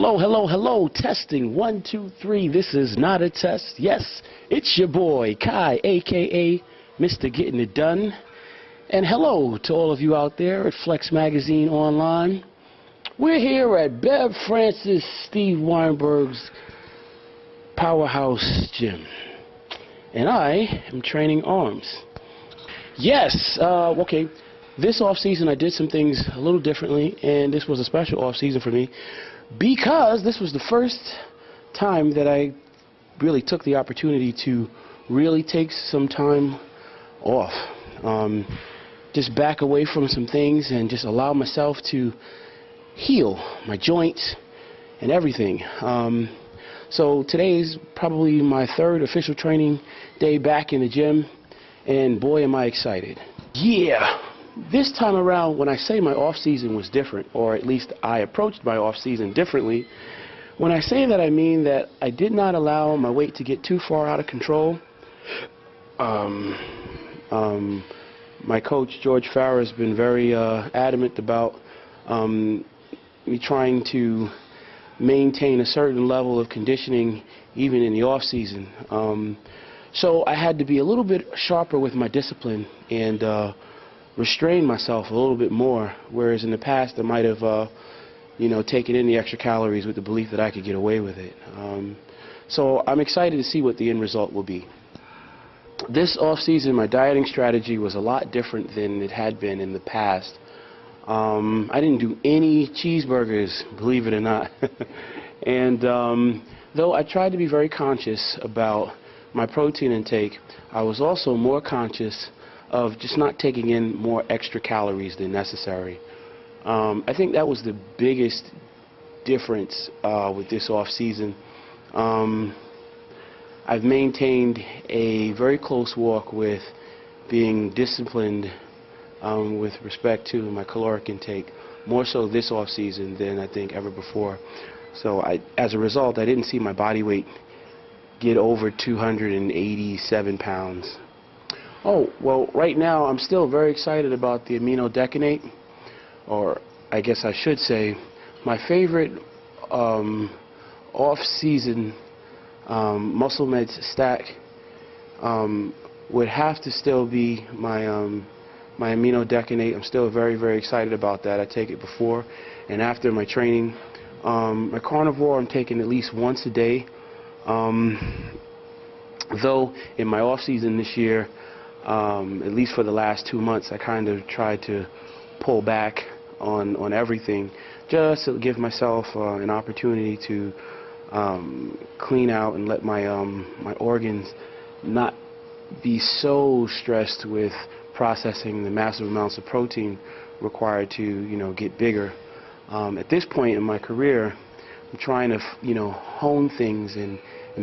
Hello, hello, hello. Testing 1, 2, 3. This is not a test. Yes, it's your boy Kai, aka Mr. Getting It Done. And hello to all of you out there at Flex Magazine Online. We're here at Bev Francis Steve Weinberg's Powerhouse Gym, and I am training arms. Yes, okay. This off season I did some things a little differently, and this was a special off season for me because this was the first time that I really took the opportunity to really take some time off. Just back away from some things and just allow myself to heal my joints and everything. So today's probably my third official training day back in the gym, and boy am I excited. Yeah, this time around when I say my off season was different, or at least I approached my off season differently, when I say that I mean that I did not allow my weight to get too far out of control. My coach George Farrer has been very adamant about me trying to maintain a certain level of conditioning even in the off season. So I had to be a little bit sharper with my discipline and restrain myself a little bit more, whereas in the past I might have taken in the extra calories with the belief that I could get away with it. So I'm excited to see what the end result will be. This off season my dieting strategy was a lot different than it had been in the past. I didn't do any cheeseburgers, believe it or not. And though I tried to be very conscious about my protein intake, I was also more conscious of just not taking in more extra calories than necessary. I think that was the biggest difference with this off season. I've maintained a very close walk with being disciplined with respect to my caloric intake, more so this off season than I think ever before. So as a result, I didn't see my body weight get over 287 pounds. Oh, well, right now I'm still very excited about the amino decanate, or I guess I should say my favorite off-season muscle meds stack would have to still be my my amino decanate. I'm still very, very excited about that. I take it before and after my training. My carnivore I'm taking at least once a day. Though in my off season this year, at least for the last 2 months, I kind of tried to pull back on everything, just to give myself an opportunity to clean out and let my my organs not be so stressed with processing the massive amounts of protein required to get bigger. At this point in my career, I'm trying to hone things and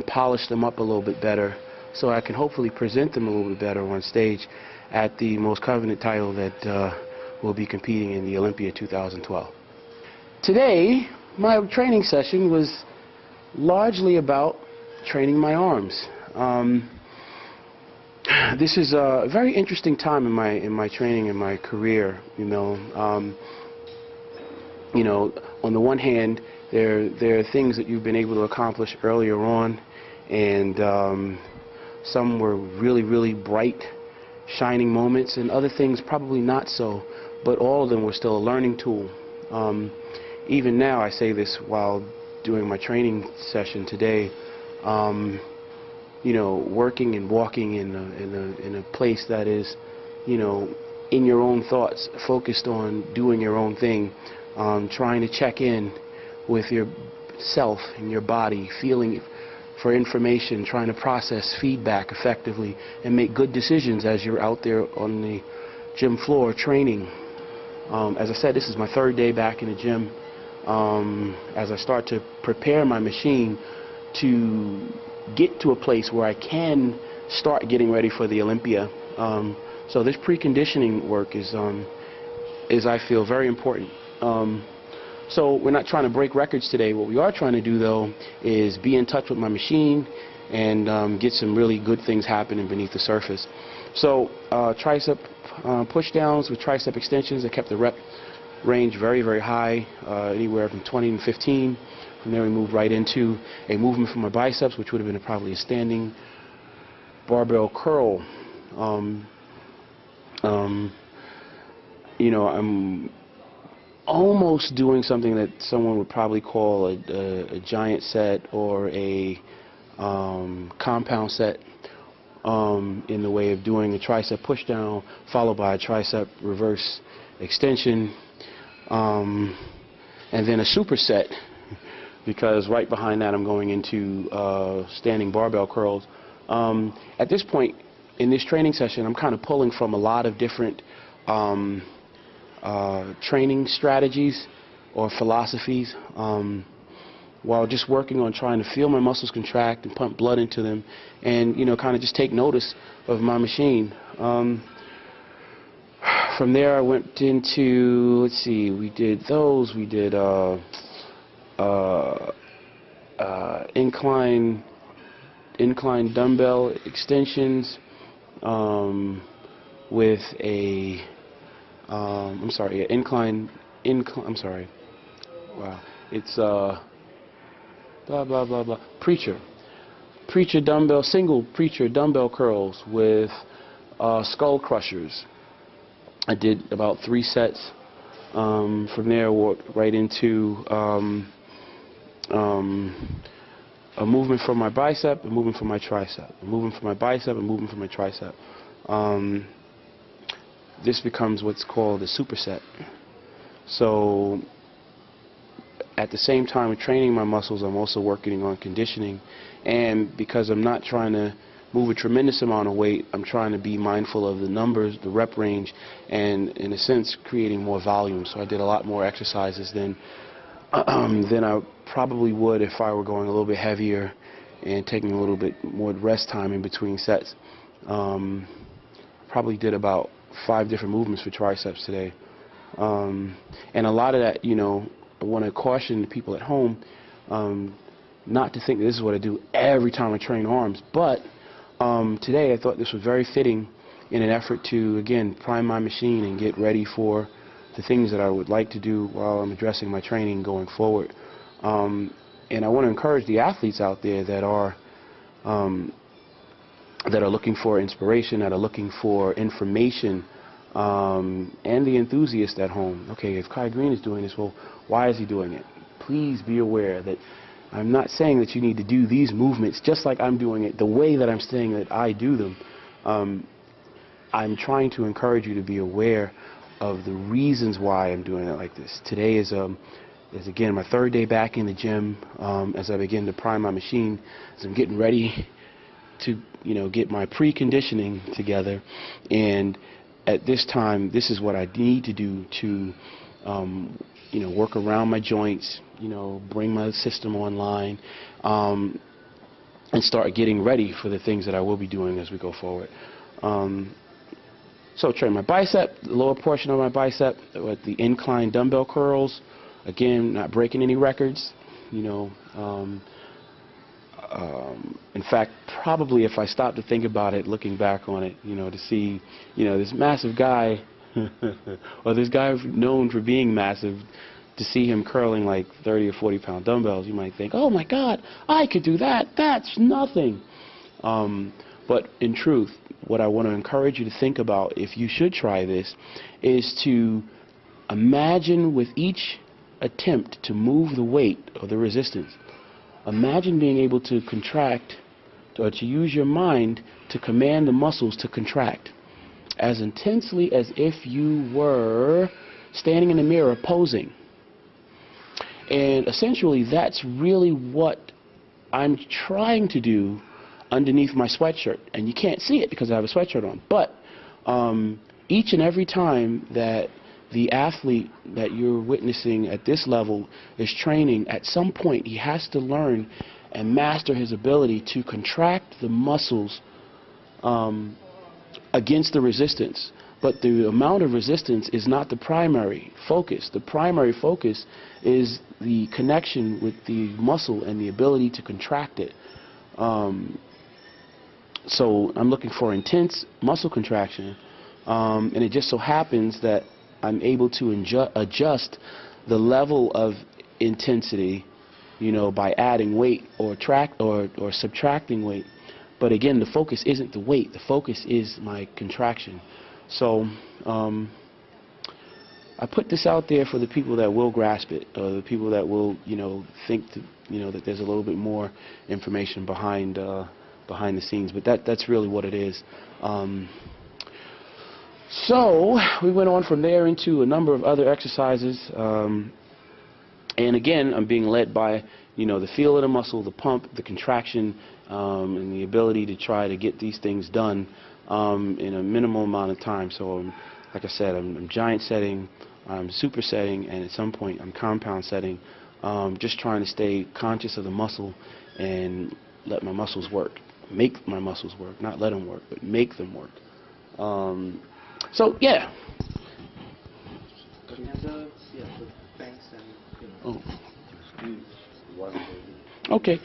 polish them up a little bit better, so I can hopefully present them a little bit better on stage at the most coveted title that will be competing in the Olympia 2012. Today, my training session was largely about training my arms. This is a very interesting time in my training and my career. On the one hand, there are things that you've been able to accomplish earlier on, and some were really, really bright, shining moments, and other things probably not so, but all of them were still a learning tool. Even now, I say this while doing my training session today, working and walking in a place that is, in your own thoughts, focused on doing your own thing, trying to check in with yourself and your body, feeling for information, trying to process feedback effectively and make good decisions as you're out there on the gym floor training. As I said, this is my third day back in the gym. As I start to prepare my machine to get to a place where I can start getting ready for the Olympia. So this preconditioning work is I feel very important. So we're not trying to break records today. What we are trying to do, though, is be in touch with my machine and get some really good things happening beneath the surface. So tricep push downs with tricep extensions. I kept the rep range very, very high, anywhere from 20 to 15. From there we move right into a movement for my biceps, which would have been probably a standing barbell curl. You know, I'm almost doing something that someone would probably call a giant set or a compound set, in the way of doing a tricep push down followed by a tricep reverse extension, and then a superset, because right behind that I'm going into standing barbell curls. At this point in this training session, I'm kind of pulling from a lot of different training strategies or philosophies, while just working on trying to feel my muscles contract and pump blood into them, and, you know, kind of just take notice of my machine. From there I went into, let's see, we did those, we did incline dumbbell extensions with a single preacher dumbbell curls with skull crushers. I did about 3 sets. From there, I walked right into a movement for my bicep, a movement for my tricep, a movement for my bicep, a movement for my tricep. This becomes what's called a superset. So at the same time of training my muscles, I'm also working on conditioning, and because I'm not trying to move a tremendous amount of weight, I'm trying to be mindful of the numbers, the rep range, and in a sense creating more volume. So I did a lot more exercises than I probably would if I were going a little bit heavier and taking a little bit more rest time in between sets. Probably did about 5 different movements for triceps today, and a lot of that, you know, I want to caution the people at home not to think that this is what I do every time I train arms, but today I thought this was very fitting in an effort to, again, prime my machine and get ready for the things that I would like to do while I'm addressing my training going forward. And I want to encourage the athletes out there that are looking for inspiration, that are looking for information, and the enthusiast at home. Okay, if Kai Greene is doing this, well, why is he doing it? Please be aware that I'm not saying that you need to do these movements just like I'm doing it, the way that I'm saying that I do them. I'm trying to encourage you to be aware of the reasons why I'm doing it like this. Today is again my 3rd day back in the gym, as I begin to prime my machine, as I'm getting ready to, you know, get my preconditioning together. And at this time, this is what I need to do to, you know, work around my joints, you know, bring my system online, and start getting ready for the things that I will be doing as we go forward. So train my bicep, the lower portion of my bicep with the incline dumbbell curls. Again, not breaking any records, you know. In fact, probably if I stop to think about it, looking back on it, you know, to see, you know, this massive guy, or this guy known for being massive, to see him curling like 30 or 40 pound dumbbells, you might think, oh my God, I could do that. That's nothing. But in truth, what I want to encourage you to think about, if you should try this, is to imagine with each attempt to move the weight or the resistance, imagine being able to contract, or to use your mind to command the muscles to contract as intensely as if you were standing in the mirror posing. And essentially that's really what I'm trying to do underneath my sweatshirt. And you can't see it because I have a sweatshirt on. But each and every time that the athlete that you're witnessing at this level is training, at some point he has to learn and master his ability to contract the muscles against the resistance. But the amount of resistance is not the primary focus. The primary focus is the connection with the muscle and the ability to contract it. So I'm looking for intense muscle contraction, and it just so happens that I'm able to adjust the level of intensity by adding weight or subtracting weight. But again, the focus isn't the weight. The focus is my contraction. So I put this out there for the people that will grasp it, or the people that will, think that there's a little bit more information behind the scenes. But that's really what it is. So we went on from there into a number of other exercises. And again, I'm being led by, the feel of the muscle, the pump, the contraction, and the ability to try to get these things done in a minimal amount of time. So, like I said, I'm giant setting, I'm super setting, and at some point I'm compound setting, just trying to stay conscious of the muscle and let my muscles work. Make my muscles work, not let them work, but make them work. So, yeah. Oh. Okay.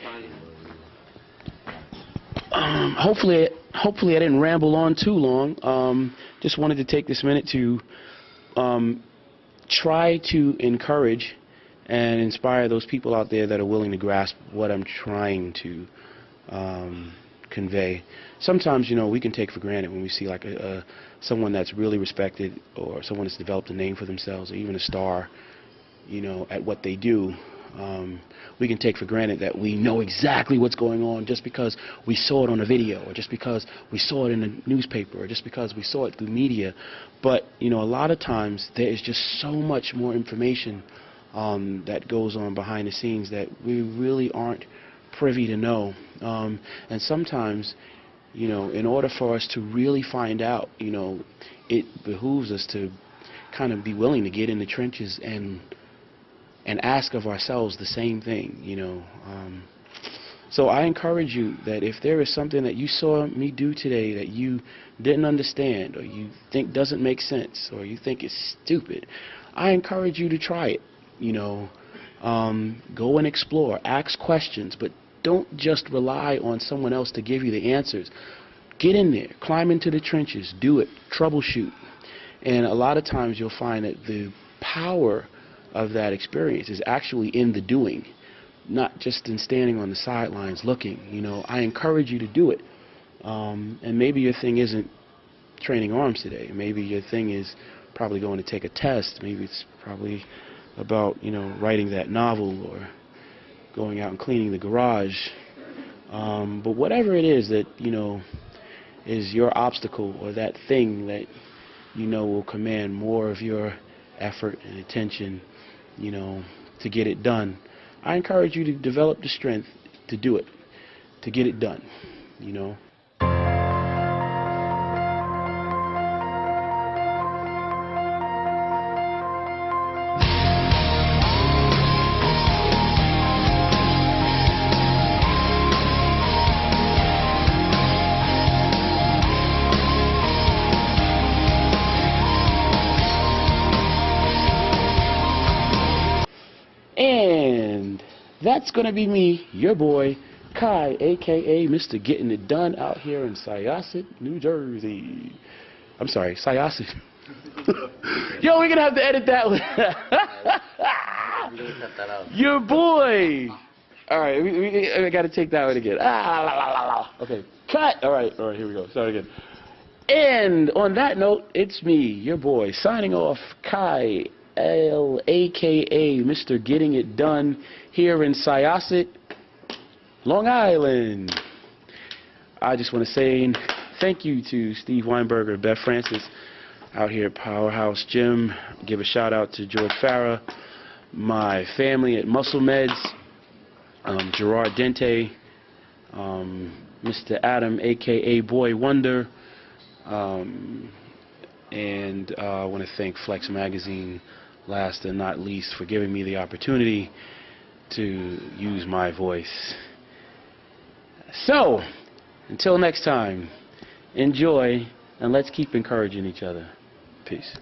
Hopefully I didn't ramble on too long. Just wanted to take this minute to try to encourage and inspire those people out there that are willing to grasp what I'm trying to convey. Sometimes, we can take for granted when we see like someone that's really respected, or someone that's developed a name for themselves, or even a star, at what they do. We can take for granted that we know exactly what's going on just because we saw it on a video, or just because we saw it in a newspaper, or just because we saw it through media. But, a lot of times there is just so much more information that goes on behind the scenes that we really aren't privy to know. And sometimes, in order for us to really find out, it behooves us to kind of be willing to get in the trenches and ask of ourselves the same thing, So I encourage you that if there is something that you saw me do today that you didn't understand, or you think doesn't make sense, or you think is stupid, I encourage you to try it. Go and explore, ask questions, but don't just rely on someone else to give you the answers. Get in there, climb into the trenches, do it, troubleshoot. And a lot of times you'll find that the power of that experience is actually in the doing, not just in standing on the sidelines looking. I encourage you to do it. And maybe your thing isn't training arms today. Maybe your thing is probably going to take a test. Maybe it's probably about, writing that novel, or going out and cleaning the garage. But whatever it is that, is your obstacle, or that thing that, will command more of your effort and attention, to get it done, I encourage you to develop the strength to do it, to get it done, And that's going to be me, your boy, Kai, a.k.a. Mr. Getting It Done, out here in Syosset, New Jersey. I'm sorry, Syosset. Yo, we're going to have to edit that one. Your boy. All right, we got to take that one again. Okay, cut. All right, here we go. Start again. And on that note, it's me, your boy, signing off, Kai, a.k.a. Mr. Getting It Done, here in Syosset, Long Island. I just want to say thank you to Steve Weinberger, Beth Francis, out here at Powerhouse Gym. Give a shout out to George Farah, my family at Muscle Meds, Gerard Dente, Mr. Adam, a.k.a. Boy Wonder, and I want to thank Flex Magazine, last and not least, for giving me the opportunity to use my voice. So, until next time, enjoy, and let's keep encouraging each other. Peace.